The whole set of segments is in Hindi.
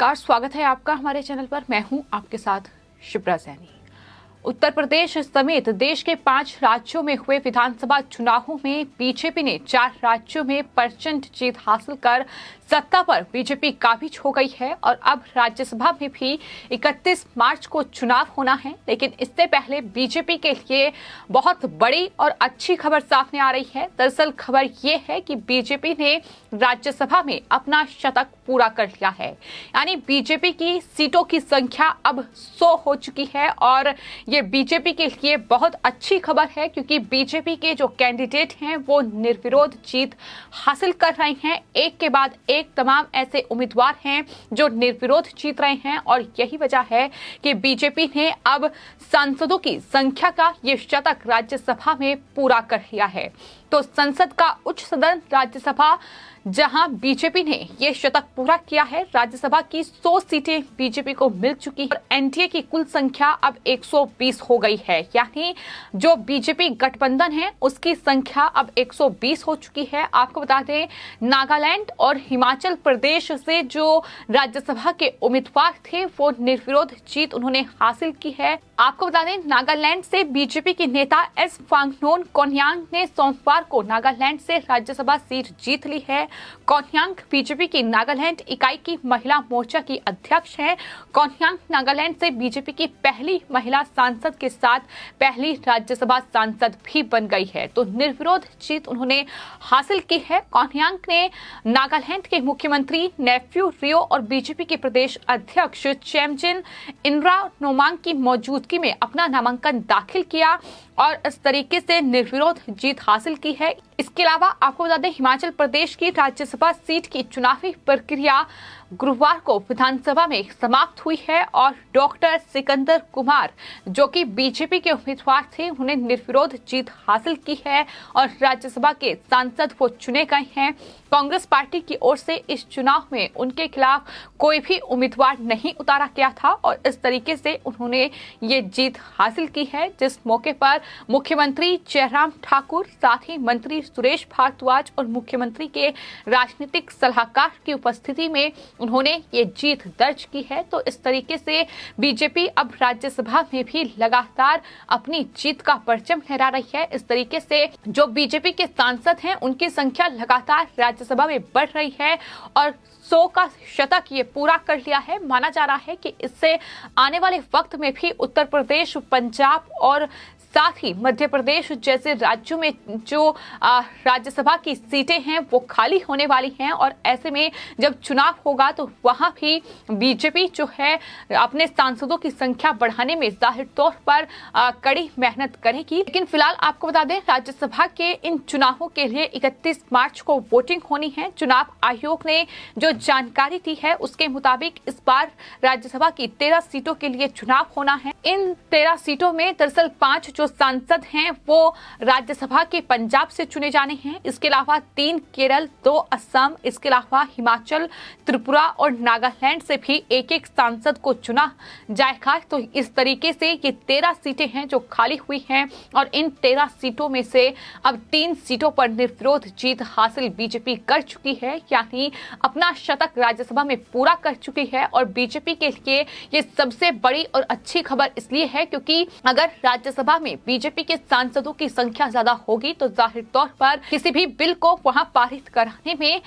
नमस्कार, स्वागत है आपका हमारे चैनल पर। मैं हूं आपके साथ शिप्रा सैनी। उत्तर प्रदेश समेत देश के 5 राज्यों में हुए विधानसभा चुनावों में बीजेपी ने 4 राज्यों में प्रचंड जीत हासिल कर सत्ता पर बीजेपी काबिज हो गई है और अब राज्यसभा में भी 31 मार्च को चुनाव होना है। लेकिन इससे पहले बीजेपी के लिए बहुत बड़ी और अच्छी खबर सामने आ रही है। दरअसल खबर ये है कि बीजेपी ने राज्यसभा में अपना शतक पूरा कर लिया है, यानी बीजेपी की सीटों की संख्या अब 100 हो चुकी है और ये बीजेपी के लिए बहुत अच्छी खबर है, क्योंकि बीजेपी के जो कैंडिडेट हैं वो निर्विरोध जीत हासिल कर रहे हैं। एक के बाद एक तमाम ऐसे उम्मीदवार हैं जो निर्विरोध जीत रहे हैं और यही वजह है कि बीजेपी ने अब सांसदों की संख्या का ये शतक राज्यसभा में पूरा कर लिया है। तो संसद का उच्च सदन राज्यसभा, जहां बीजेपी ने ये शतक पूरा किया है, राज्यसभा की 100 सीटें बीजेपी को मिल चुकी है और एनडीए की कुल संख्या अब 120 हो गई है, यानी जो बीजेपी गठबंधन है उसकी संख्या अब 120 हो चुकी है। आपको बता दें, नागालैंड और हिमाचल प्रदेश से जो राज्यसभा के उम्मीदवार थे वो निर्विरोध जीत उन्होंने हासिल की है। आपको बता दें, नागालैंड से बीजेपी के नेता एस फांगनोन कोन्यांग ने सोमवार को नागालैंड से राज्यसभा सीट जीत ली है। कोन्यांग बीजेपी की नागालैंड इकाई की महिला मोर्चा की अध्यक्ष हैं। कोन्यांग नागालैंड से बीजेपी की पहली महिला सांसद के साथ पहली राज्यसभा सांसद भी बन गई है। तो निर्विरोध जीत उन्होंने हासिल की है। कोन्यांग ने नागालैंड के मुख्यमंत्री नेफ्यू रियो और बीजेपी के प्रदेश अध्यक्ष चेमजिन इंद्रा नोमांग की मौजूदगी में अपना नामांकन दाखिल किया और इस तरीके से निर्विरोध जीत हासिल की है। इसके अलावा आपको बता दें, हिमाचल प्रदेश की राज्यसभा सीट की चुनावी प्रक्रिया गुरुवार को विधानसभा में समाप्त हुई है और डॉक्टर सिकंदर कुमार, जो कि बीजेपी के उम्मीदवार थे, उन्हें निर्विरोध जीत हासिल की है और राज्यसभा के सांसद वो चुने गए हैं। कांग्रेस पार्टी की ओर से इस चुनाव में उनके खिलाफ कोई भी उम्मीदवार नहीं उतारा गया था और इस तरीके से उन्होंने ये जीत हासिल की है, जिस मौके पर मुख्यमंत्री जयराम ठाकुर, साथ ही मंत्री सुरेश भारद्वाज और मुख्यमंत्री के राजनीतिक सलाहकार की उपस्थिति में उन्होंने ये जीत दर्ज की है। तो इस तरीके से बीजेपी अब राज्यसभा में भी लगातार अपनी जीत का परचम लहरा रही है। इस तरीके से जो बीजेपी के सांसद हैं उनकी संख्या लगातार राज्यसभा में बढ़ रही है और 100 का शतक ये पूरा कर लिया है। माना जा रहा है कि इससे आने वाले वक्त में भी उत्तर प्रदेश, पंजाब और साथ ही मध्य प्रदेश जैसे राज्यों में जो राज्यसभा की सीटें हैं वो खाली होने वाली हैं और ऐसे में जब चुनाव होगा तो वहां भी बीजेपी जो है अपने सांसदों की संख्या बढ़ाने में जाहिर तौर पर कड़ी मेहनत करेगी। लेकिन फिलहाल आपको बता दें, राज्यसभा के इन चुनावों के लिए 31 मार्च को वोटिंग होनी है। चुनाव आयोग ने जो जानकारी दी है उसके मुताबिक इस बार राज्यसभा की 13 सीटों के लिए चुनाव होना है। इन 13 सीटों में दरअसल 5 जो सांसद हैं वो राज्यसभा के पंजाब से चुने जाने हैं। इसके अलावा 3 केरल, 2 असम, इसके अलावा हिमाचल, त्रिपुरा और नागालैंड से भी एक-एक सांसद को चुना जाएगा। तो इस तरीके से ये 13 सीटें हैं जो खाली हुई हैं और इन 13 सीटों में से अब 3 सीटों पर निर्विरोध जीत हासिल बीजेपी कर चुकी है, यानी अपना शतक राज्यसभा में पूरा कर चुकी है। और बीजेपी के लिए ये सबसे बड़ी और अच्छी खबर इसलिए है क्योंकि अगर राज्यसभा में बीजेपी के सांसदों की संख्या ज्यादा होगी तो जाहिर तौर पर किसी भी बिल को वहां पारित कराने में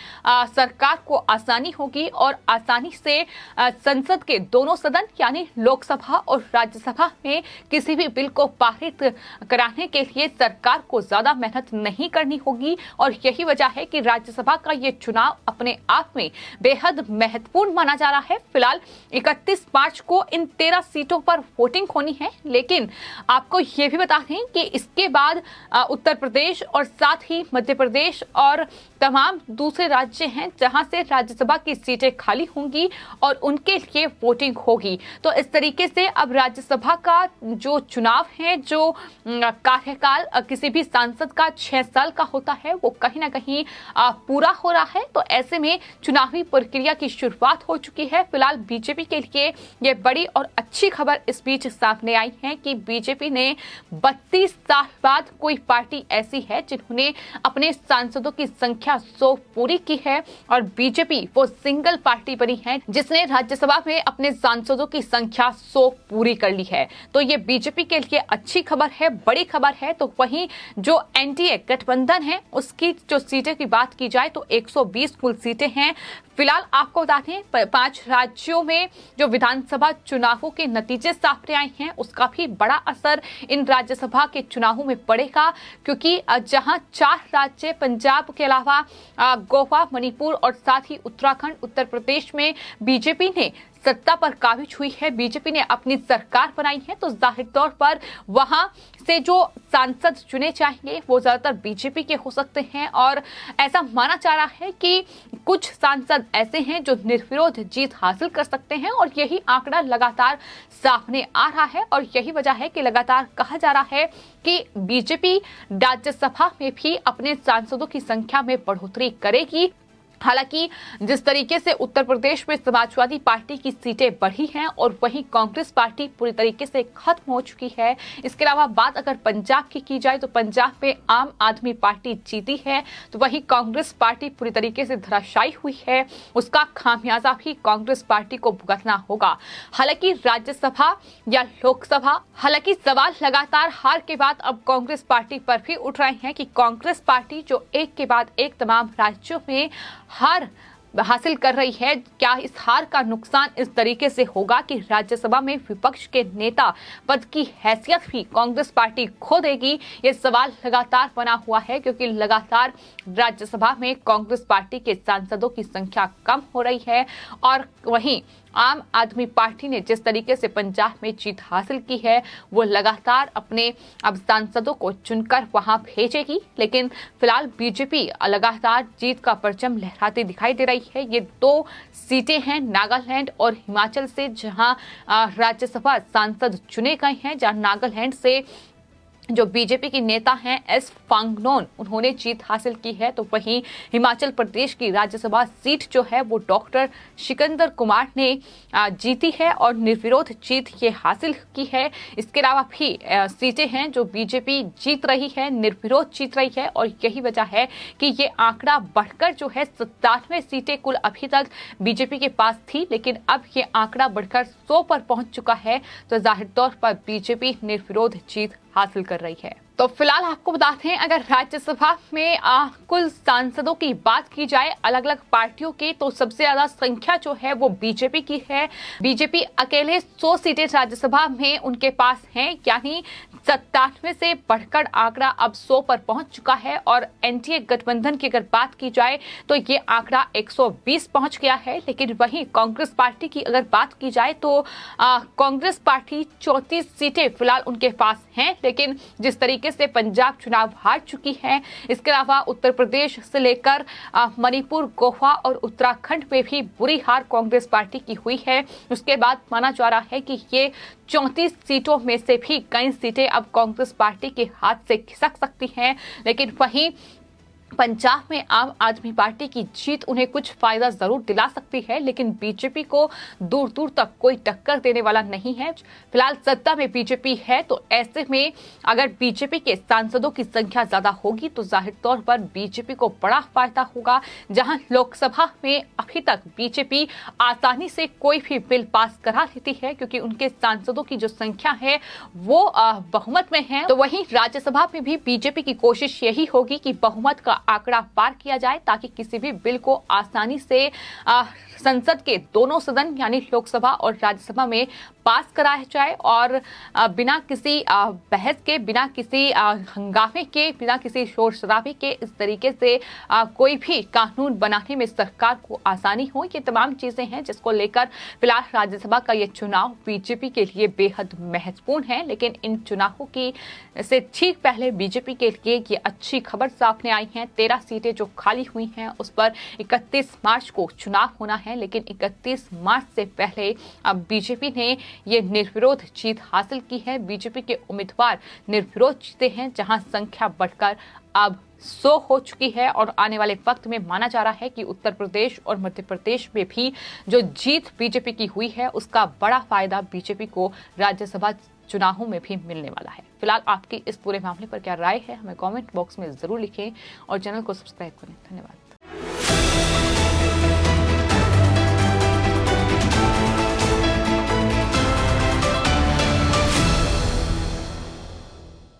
सरकार को आसानी होगी और आसानी से संसद के दोनों सदन यानी लोकसभा और राज्यसभा में किसी भी बिल को पारित कराने के लिए सरकार को ज्यादा मेहनत नहीं करनी होगी। और यही वजह है कि राज्यसभा का ये चुनाव अपने आप में बेहद महत्वपूर्ण माना जा रहा है। फिलहाल 31 मार्च को इन 13 सीटों पर वोटिंग होनी है, लेकिन आपको ये भी बता दें कि इसके बाद उत्तर प्रदेश और साथ ही मध्य प्रदेश और तमाम दूसरे राज्य हैं जहां से राज्यसभा की सीटें खाली होंगी और उनके लिए वोटिंग होगी। तो इस तरीके से अब राज्यसभा का जो चुनाव है, जो कार्यकाल किसी भी सांसद का 6 साल का होता है, वो कहीं ना कहीं पूरा हो रहा है। तो ऐसे में चुनावी प्रक्रिया की शुरुआत हो चुकी है। फिलहाल बीजेपी के लिए ये बड़ी और अच्छी खबर इस बीच सामने आई है कि बीजेपी ने 32 साल बाद कोई पार्टी ऐसी है जिन्होंने अपने सांसदों की संख्या 100 पूरी की है और बीजेपी वो सिंगल पार्टी बनी है जिसने राज्यसभा में अपने सांसदों की संख्या 100 पूरी कर ली है। तो ये बीजेपी के लिए अच्छी खबर है, बड़ी खबर है। तो वहीं जो एनडीए गठबंधन है उसकी जो सीटें की बात की जाए तो 120 कुल सीटें हैं। फिलहाल आपको बता दें 5 राज्यों में जो विधानसभा चुनावों के नतीजे सामने आए हैं उसका भी बड़ा असर इन राज्यसभा के चुनावों में पड़ेगा, क्योंकि जहां 4 राज्य पंजाब के अलावा गोवा, मणिपुर और साथ ही उत्तराखंड, उत्तर प्रदेश में बीजेपी ने सत्ता पर काबिज हुई है, बीजेपी ने अपनी सरकार बनाई है, तो जाहिर तौर पर वहां से जो सांसद चुने जाएंगे वो ज्यादातर बीजेपी के हो सकते हैं। और ऐसा माना जा रहा है कि कुछ सांसद ऐसे हैं जो निर्विरोध जीत हासिल कर सकते हैं और यही आंकड़ा लगातार सामने आ रहा है और यही वजह है कि लगातार कहा जा रहा है कि बीजेपी राज्यसभा में भी अपने सांसदों की संख्या में बढ़ोतरी करेगी। हालांकि जिस तरीके से उत्तर प्रदेश में समाजवादी पार्टी की सीटें बढ़ी हैं और वहीं कांग्रेस पार्टी पूरी तरीके से खत्म हो चुकी है। इसके अलावा बात अगर पंजाब की जाए तो पंजाब में आम आदमी पार्टी जीती है, तो वहीं कांग्रेस पार्टी पूरी तरीके से धराशायी हुई है। उसका खामियाजा भी कांग्रेस पार्टी को भुगतना होगा। हालांकि राज्यसभा या लोकसभा, हालांकि सवाल लगातार हार के बाद अब कांग्रेस पार्टी पर भी उठ रहे हैं कि कांग्रेस पार्टी जो एक के बाद एक तमाम राज्यों में हार हासिल कर रही है, क्या इस हार का नुकसान इस तरीके से होगा कि राज्यसभा में विपक्ष के नेता पद की हैसियत भी कांग्रेस पार्टी खो देगी? ये सवाल लगातार बना हुआ है, क्योंकि लगातार राज्यसभा में कांग्रेस पार्टी के सांसदों की संख्या कम हो रही है और वहीं आम आदमी पार्टी ने जिस तरीके से पंजाब में जीत हासिल की है वो लगातार अपने अब सांसदों को चुनकर वहां भेजेगी। लेकिन फिलहाल बीजेपी लगातार जीत का परचम लहराती दिखाई दे रही है। ये 2 सीटें हैं नागालैंड और हिमाचल से, जहां राज्यसभा सांसद चुने गए हैं, जहां नागालैंड से जो बीजेपी की नेता हैं एस फांगनोन, उन्होंने जीत हासिल की है। तो वहीं हिमाचल प्रदेश की राज्यसभा सीट जो है वो डॉक्टर सिकंदर कुमार ने जीती है और निर्विरोध जीत ये हासिल की है। इसके अलावा भी सीटें हैं जो बीजेपी जीत रही है, निर्विरोध जीत रही है और यही वजह है कि ये आंकड़ा बढ़कर जो है 97 सीटें कुल अभी तक बीजेपी के पास थी, लेकिन अब ये आंकड़ा बढ़कर 100 पर पहुंच चुका है। तो जाहिर तौर पर बीजेपी निर्विरोध जीत हासिल कर रही है। तो फिलहाल आपको बता दें अगर राज्यसभा में कुल सांसदों की बात की जाए अलग अलग पार्टियों के, तो सबसे ज्यादा संख्या जो है वो बीजेपी की है। बीजेपी अकेले 100 सीटें राज्यसभा में उनके पास हैं, यानी 97 से बढ़कर आंकड़ा अब 100 पर पहुंच चुका है। और एनडीए गठबंधन की अगर बात की जाए तो ये आंकड़ा 120 पहुंच गया है। लेकिन वहीं कांग्रेस पार्टी की अगर बात की जाए तो कांग्रेस पार्टी 34 सीटें फिलहाल उनके पास हैं, लेकिन जिस तरीके से पंजाब चुनाव हार चुकी है, इसके अलावा उत्तर प्रदेश से लेकर मणिपुर, गोवा और उत्तराखंड में भी बुरी हार कांग्रेस पार्टी की हुई है। उसके बाद माना जा रहा है कि ये 34 सीटों में से भी कई सीटें अब कांग्रेस पार्टी के हाथ से खिसक सकती हैं। लेकिन वहीं पंजाब में आम आदमी पार्टी की जीत उन्हें कुछ फायदा जरूर दिला सकती है, लेकिन बीजेपी को दूर दूर तक कोई टक्कर देने वाला नहीं है। फिलहाल सत्ता में बीजेपी है, तो ऐसे में अगर बीजेपी के सांसदों की संख्या ज्यादा होगी तो जाहिर तौर पर बीजेपी को बड़ा फायदा होगा। जहां लोकसभा में अभी तक बीजेपी आसानी से कोई भी बिल पास करा लेती है, क्योंकि उनके सांसदों की जो संख्या है वो बहुमत में है। तो वहीं राज्यसभा में भी बीजेपी की कोशिश यही होगी कि बहुमत का आंकड़ा पार किया जाए, ताकि किसी भी बिल को आसानी से संसद के दोनों सदन यानी लोकसभा और राज्यसभा में पास कराया जाए और बिना किसी बहस के, बिना किसी हंगामे के, बिना किसी शोर शराबे के इस तरीके से कोई भी कानून बनाने में सरकार को आसानी हो। ये तमाम चीजें हैं जिसको लेकर फिलहाल राज्यसभा का ये चुनाव बीजेपी के लिए बेहद महत्वपूर्ण है। लेकिन इन चुनावों की से ठीक पहले बीजेपी के लिए ये अच्छी खबर सामने आई है। 13 सीटें जो खाली हुई हैं उस पर 31 मार्च को चुनाव होना है, लेकिन 31 मार्च से पहले अब बीजेपी ने ये निर्विरोध जीत हासिल की है। बीजेपी के उम्मीदवार निर्विरोध जीते हैं, जहां संख्या बढ़कर अब 100 हो चुकी है और आने वाले वक्त में माना जा रहा है कि उत्तर प्रदेश और मध्य प्रदेश में भी जो जीत बीजेपी की हुई है उसका बड़ा फायदा बीजेपी को राज्यसभा चुनावों में भी मिलने वाला है। फिलहाल आपकी इस पूरे मामले पर क्या राय है, हमें कमेंट बॉक्स में जरूर लिखें और चैनल को सब्सक्राइब करें। धन्यवाद।